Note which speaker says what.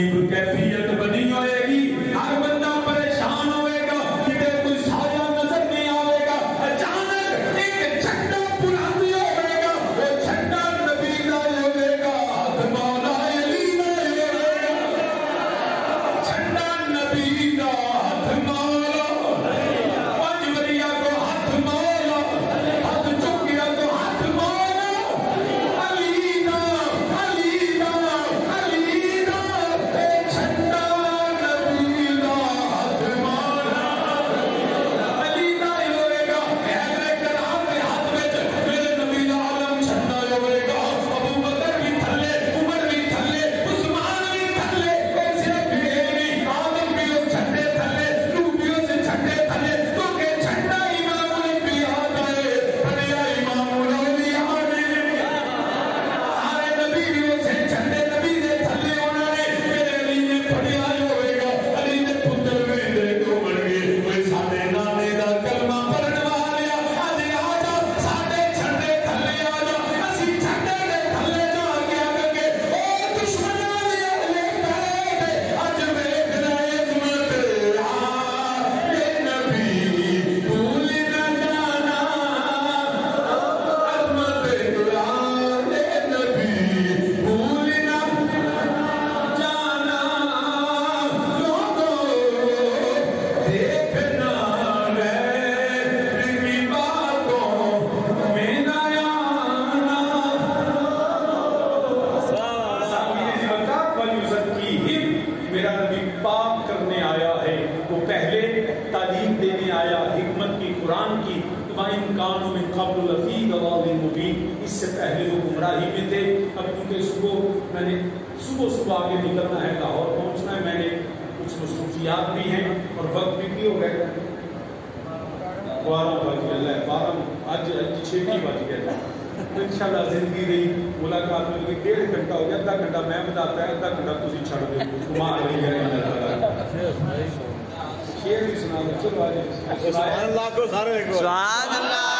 Speaker 1: عجیب کیفیت بنی ہوئے گی، ہر بندہ پریشان ہوئے گا، کدھر کوئی سایہ نظر نہیں آئے گا، اچانک ایک جھنڈا بلند ہوئے گا، وہ جھنڈا نبی کا ہوئے گا، ہاتھ مولا علی کا ہوئے گا، جھنڈا نبی کا، ہاتھ مولا پانچ وریا کو ہاتھ مولا، ہاتھ چکیا تو ہاتھ مولا، علی نا علی نا علی نا، اے جھنڈا نبی کا، ہاتھ مولا علی نا ہوئے گا، حیدر کرام کے ہاتھ میں میرے نبی کا عالم جھنڈا ہوئے گا، ابو بکر بھی تھلے، عمر بھی تھلے، عثمان بھی تھلے، ایسے بھی نہیں، آدم بھی اس جھنڈے تھلے، نوح بھی اس جھنڈے تھلے، کیونکہ جھنڈا امام الانبیاء کا ہے، بڑیا امام الاولیاء نے، سارے نبی بھی اسے جھنڈے نبی دے تھلے انہوں نے، میرے علی نے بڑیا ہوئے گا، علی نے پتر میں دے دو بڑھ گئے، کوئی سانے نانے دا کلمہ پڑھن والیا، آج آجا ساڑھے جھنڈے تھلے آجا، اسی جھنڈے دے تھلے جا کے آگے، او دشمنہ دے اہلِ بیت، آج ویکھ رہے عظمت یہ نبی بھول نہ جانا، عظمت قرآن یہ نبی بھول نہ جانا، لوگوں دیکھنا غیر کی باتوں میں نہ آنا، میرا نبی پاک کرنے آیا ہے، وہ پہلے تعلیم دینے آیا حکمت کی، قرآن کی، وَإِن كَانُوا مِن قَبْلُ لَفِي ضَلَالٍ مُبِينٍ، اس سے پہلے وہ گمراہی میں تھے، اب کیونکہ میں نے صبح آگے نکلنا ہے، لاہور پہنچنا ہے، میں نے کچھ مصروفیات بھی ہیں اور وقت بھی ہو گئے، 12 بج گئے، 12 آج 6 بج گئے، انشاءاللہ زندگی رہی ملاقات میں، 1.5 گھنٹہ ہو گیا، 1/2 گھنٹہ میں بتاتا ہے، 1/2 گھنٹہ تسی چھڑ دے، وہاں نہیں گئے، شیر بھی سنا دے، چلو آج
Speaker 2: سبحان اللہ کو سارے کو
Speaker 3: سبحان اللہ